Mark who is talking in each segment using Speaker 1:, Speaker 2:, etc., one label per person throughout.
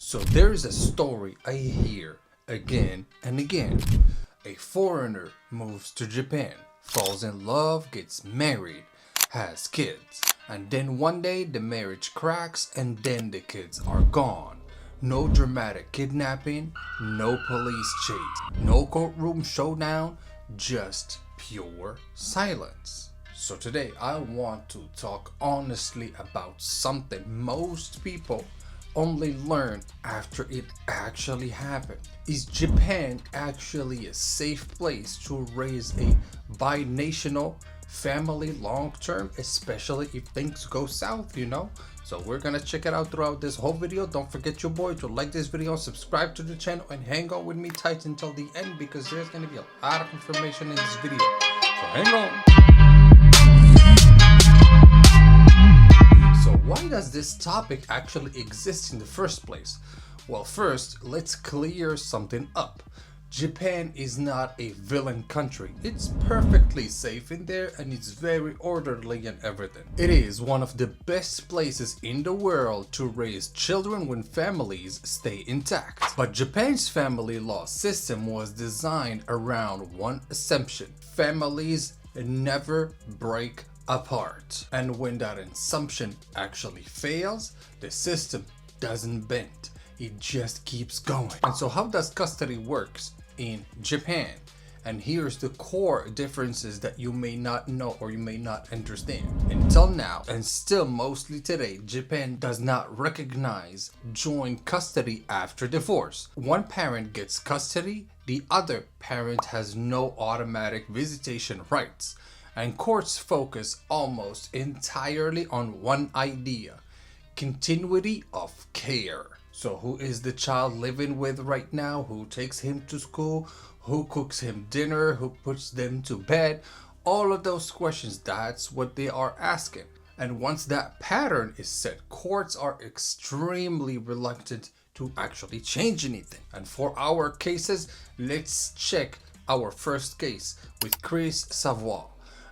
Speaker 1: So there is a story I hear again and again. A foreigner moves to Japan, falls in love, gets married, has kids, and then one day the marriage cracks and then the kids are gone. No dramatic kidnapping, no police chase, no courtroom showdown, just pure silence. So today I want to talk honestly about something most people only learn after it actually happened. Is Japan actually a safe place to raise a binational family long term, especially if things go south, So we're gonna check it out throughout this whole video. Don't forget your boy to like this video, subscribe to the channel, and hang on with me tight until the end because there's gonna be a lot of information in this video. So hang on. So why does this topic actually exist in the first place? Well, first, let's clear something up. Japan is not a villain country. It's perfectly safe in there and it's very orderly and everything. It is one of the best places in the world to raise children when families stay intact. But Japan's family law system was designed around one assumption: families never break apart. And when that assumption actually fails, the system doesn't bend. It just keeps going. And so how does custody works in Japan? And here's the core differences that you may not know or you may not understand. Until now, and still mostly today, Japan does not recognize joint custody after divorce. One parent gets custody, the other parent has no automatic visitation rights. And courts focus almost entirely on one idea: continuity of care. So who is the child living with right now? Who takes him to school? Who cooks him dinner? Who puts them to bed? All of those questions, that's what they are asking. And once that pattern is set, courts are extremely reluctant to actually change anything. And for our cases, let's check our first case with Chris Savoy.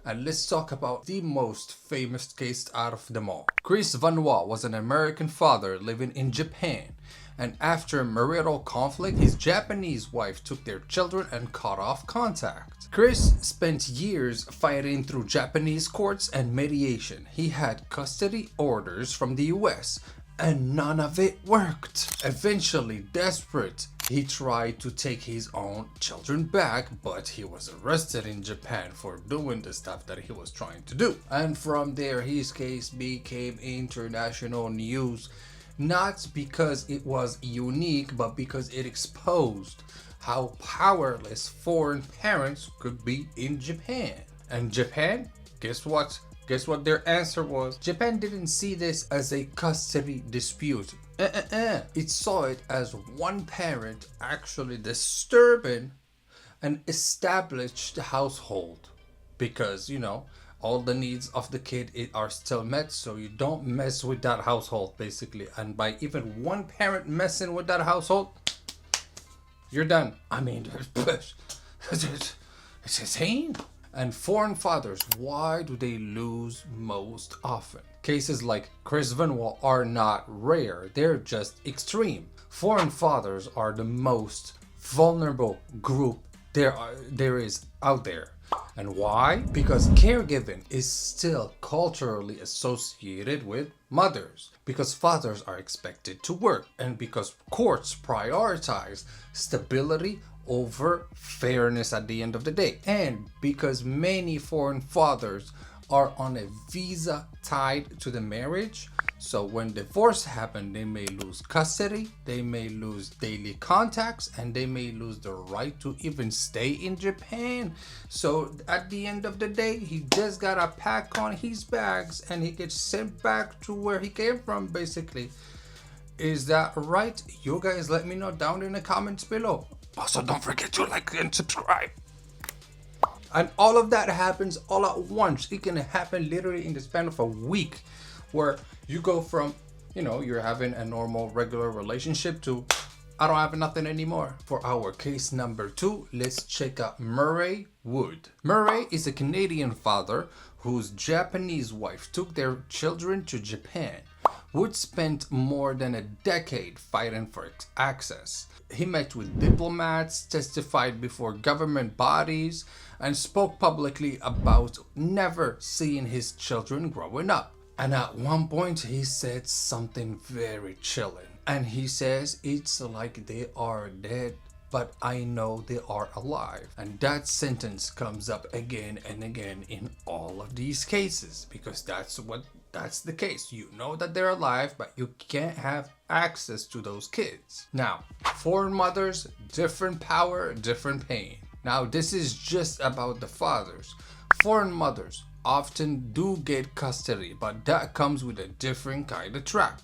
Speaker 1: And let's talk about the most famous case out of them all. Chris Vanois was an American father living in Japan. And after marital conflict, his Japanese wife took their children and cut off contact. Chris spent years fighting through Japanese courts and mediation. He had custody orders from the US, and none of it worked. Eventually, desperate, he tried to take his own children back, but he was arrested in Japan for doing the stuff that he was trying to do. And from there, his case became international news, not because it was unique, but because it exposed how powerless foreign parents could be in Japan. And Japan, guess what? Guess what their answer was? Japan didn't see this as a custody dispute. It saw it as one parent actually disturbing an established household. Because, all the needs of the kid are still met, so you don't mess with that household, basically. And by even one parent messing with that household, you're done. I mean, it's insane. And foreign fathers, why do they lose most often? Cases like Chris Vanois are not rare, they're just extreme. Foreign fathers are the most vulnerable group there is out there. And why? Because caregiving is still culturally associated with mothers, because fathers are expected to work, and because courts prioritize stability over fairness at the end of the day, and because many foreign fathers are on a visa tied to the marriage. So when divorce happens, they may lose custody, they may lose daily contacts, and they may lose the right to even stay in Japan. So at the end of the day, he just gotta pack on his bags and he gets sent back to where he came from, basically. Is that right? You guys let me know down in the comments below. Also, don't forget to like and subscribe. And all of that happens all at once. It can happen literally in the span of a week, where you go from, you're having a normal, regular relationship to, I don't have nothing anymore. For our case number 2, let's check out Murray Wood. Murray is a Canadian father whose Japanese wife took their children to Japan, would spend more than a decade fighting for access. He met with diplomats, testified before government bodies, and spoke publicly about never seeing his children growing up. And at one point he said something very chilling. And he says it's like they are dead, but I know they are alive. And that sentence comes up again and again in all of these cases, because that's the case. You know that they're alive, but you can't have access to those kids. Now, foreign mothers, different power, different pain. Now, this is just about the fathers. Foreign mothers often do get custody, but that comes with a different kind of trap.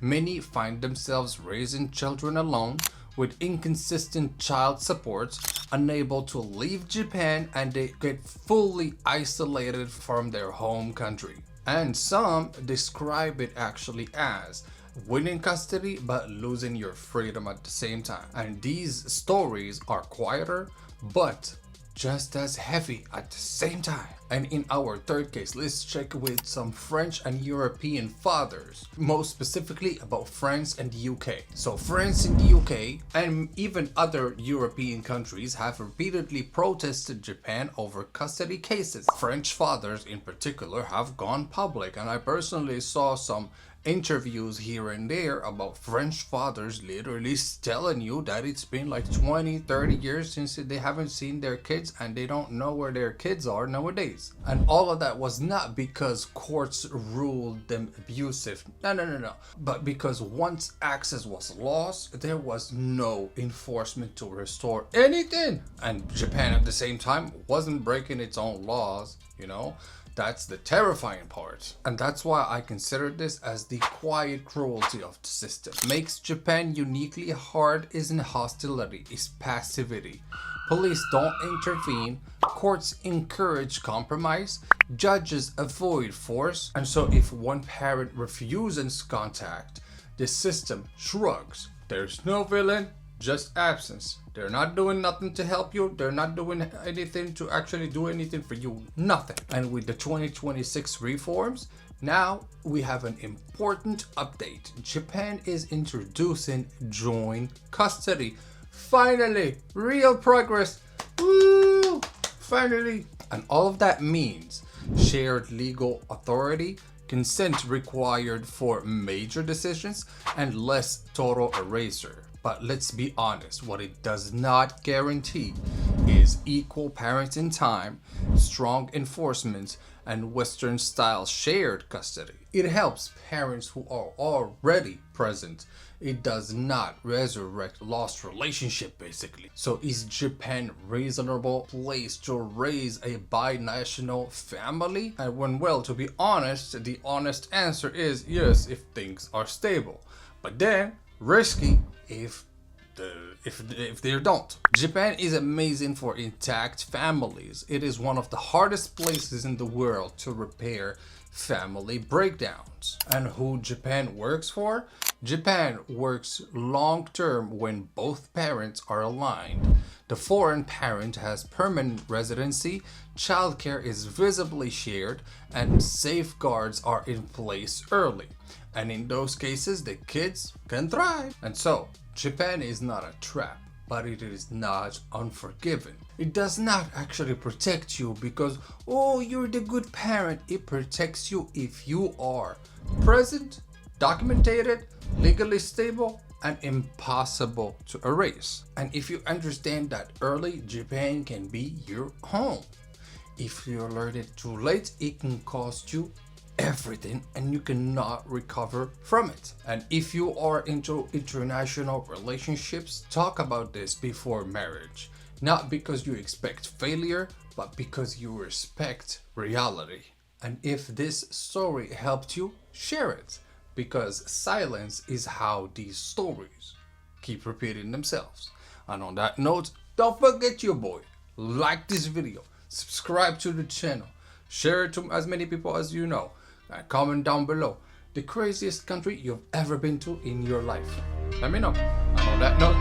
Speaker 1: Many find themselves raising children alone with inconsistent child support, unable to leave Japan, and they get fully isolated from their home country. And some describe it actually as winning custody but losing your freedom at the same time. And these stories are quieter but just as heavy at the same time. And in our third case, let's check with some French and European fathers, most specifically about France and the UK. So France and the UK and even other European countries have repeatedly protested Japan over custody cases. French fathers in particular have gone public, and I personally saw some interviews here and there about French fathers literally telling you that it's been like 20-30 years since they haven't seen their kids and they don't know where their kids are nowadays. And all of that was not because courts ruled them abusive, no, but because once access was lost, there was no enforcement to restore anything. And Japan at the same time wasn't breaking its own laws, you know. That's the terrifying part. And that's why I consider this as the quiet cruelty of the system. Makes Japan uniquely hard isn't hostility, it's passivity. Police don't intervene, courts encourage compromise, judges avoid force, and so if one parent refuses contact, the system shrugs. There's no villain, just absence. They're not doing nothing to help you. They're not doing anything to actually do anything for you. Nothing. And with the 2026 reforms, now we have an important update. Japan is introducing joint custody. Finally, real progress. Woo! Finally. And all of that means shared legal authority, consent required for major decisions, and less total erasure. But let's be honest, what it does not guarantee is equal parenting time, strong enforcement, and Western-style shared custody. It helps parents who are already present. It does not resurrect lost relationship, basically. So is Japan a reasonable place to raise a binational family? And when, well, to be honest, the honest answer is yes, if things are stable. But then, risky if they don't. Japan is amazing for intact families. It is one of the hardest places in the world to repair family breakdowns. And who Japan works for? Japan works long term when both parents are aligned. The foreign parent has permanent residency, childcare is visibly shared, and safeguards are in place early. And in those cases, the kids can thrive. And so, Japan is not a trap, but it is not unforgiving. It does not actually protect you because, oh, you're the good parent. It protects you if you are present, documented, legally stable, and impossible to erase. And if you understand that early, Japan can be your home. If you learn it too late, it can cost you everything and you cannot recover from it. And if you are into international relationships, talk about this before marriage. Not because you expect failure, but because you respect reality. And if this story helped you, share it, because silence is how these stories keep repeating themselves. And on that note, don't forget your boy, like this video, subscribe to the channel, share it to as many people as you know, and comment down below the craziest country you've ever been to in your life. Let me know. And on that note,